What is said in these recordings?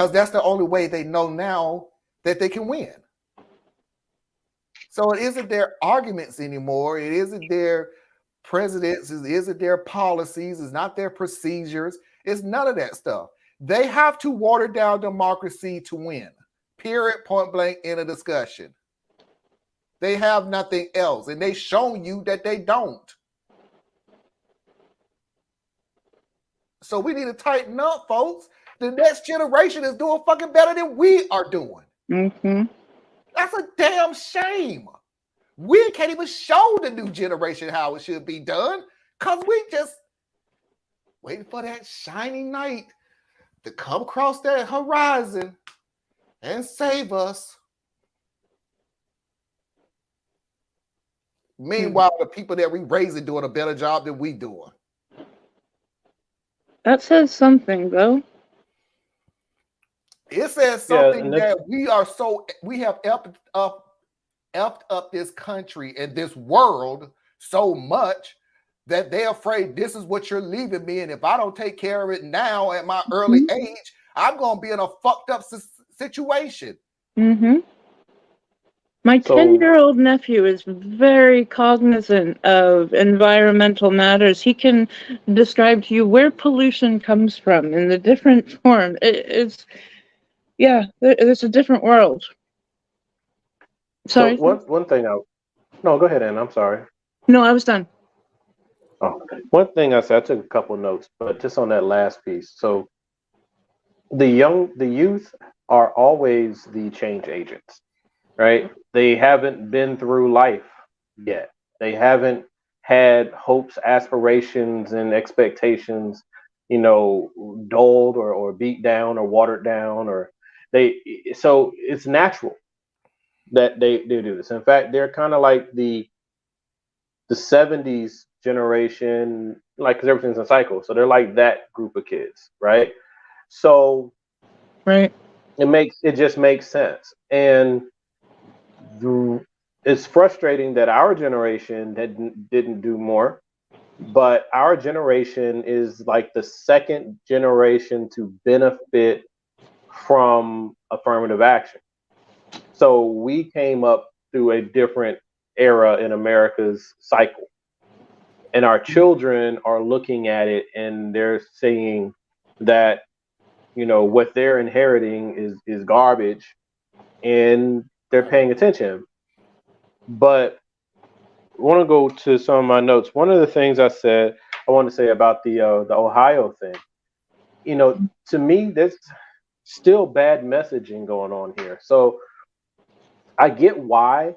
because that's the only way they know now that they can win. So it isn't their arguments anymore. It isn't their presidents. It isn't their policies. It's not their procedures. It's none of that stuff. They have to water down democracy to win. Period, point blank, in a discussion. They have nothing else, and they've shown you that they don't. So we need to tighten up, folks. The next generation is doing fucking better than we are doing. Mm-hmm. That's a damn shame. We can't even show the new generation how it should be done because we just waiting for that shiny knight to come across that horizon and save us. Meanwhile, the people that we raising doing a better job than we doing. That says something, though. It says something that we have effed up this country and this world so much that they're afraid this is what you're leaving me. And if I don't take care of it now at my early age, I'm going to be in a fucked up situation. Mm-hmm. My 10-year-old nephew is very cognizant of environmental matters. He can describe to you where pollution comes from in the different form. It's a different world. Sorry. So one thing no, go ahead, Ann. I'm sorry. No, I was done. Oh, one thing I said, I took a couple notes, but just on that last piece. So the youth are always the change agents, right? They haven't been through life yet. They haven't had hopes, aspirations, and expectations, dulled or beat down or watered down, so it's natural that they do this. In fact, they're kind of like the 70s generation, like, because everything's a cycle. So they're like that group of kids, right? So right, it just makes sense. And it's frustrating that our generation didn't do more, but our generation is like the second generation to benefit from affirmative action. So we came up through a different era in America's cycle. And our children are looking at it and they're seeing that, what they're inheriting is garbage, and they're paying attention. But I want to go to some of my notes. One of the things I want to say about the Ohio thing, to me, there's still bad messaging going on here. So I get why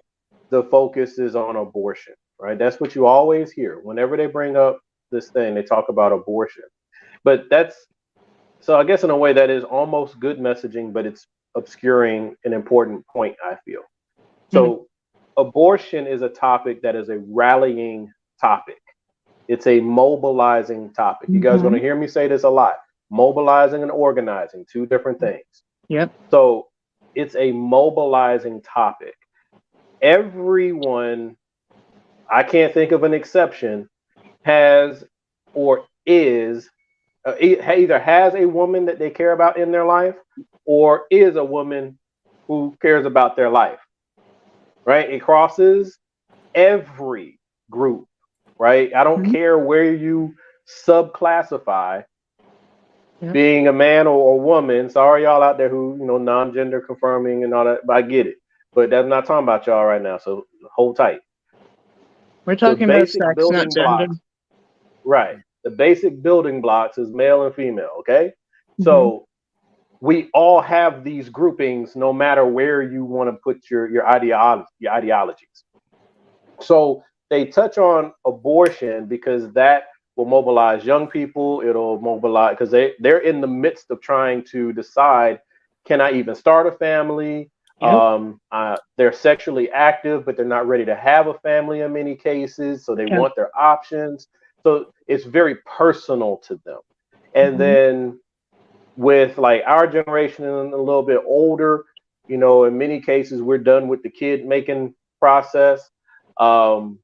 the focus is on abortion, right? That's what you always hear. Whenever they bring up this thing, they talk about abortion. But so I guess in a way that is almost good messaging, but it's obscuring an important point, I feel. So abortion is a topic that is a rallying topic. It's a mobilizing topic. You guys are going to hear me say this a lot. Mobilizing and organizing, two different things. Yep. So it's a mobilizing topic. Everyone, I can't think of an exception, has or is either has a woman that they care about in their life or is a woman who cares about their life, right? It crosses every group, right? I don't care where you subclassify being a man or a woman. Sorry, y'all out there who, non-gender confirming and all that, but I get it. But that's not talking about y'all right now, so hold tight. We're talking about sex, not gender. Right. The basic building blocks is male and female, okay? So we all have these groupings no matter where you want to put your ideologies. So they touch on abortion because that will mobilize young people. It'll mobilize because they're in the midst of trying to decide, can I even start a family? They're sexually active, but they're not ready to have a family in many cases. So they want their options. So it's very personal to them. And then with like our generation and a little bit older, in many cases, we're done with the kid making process.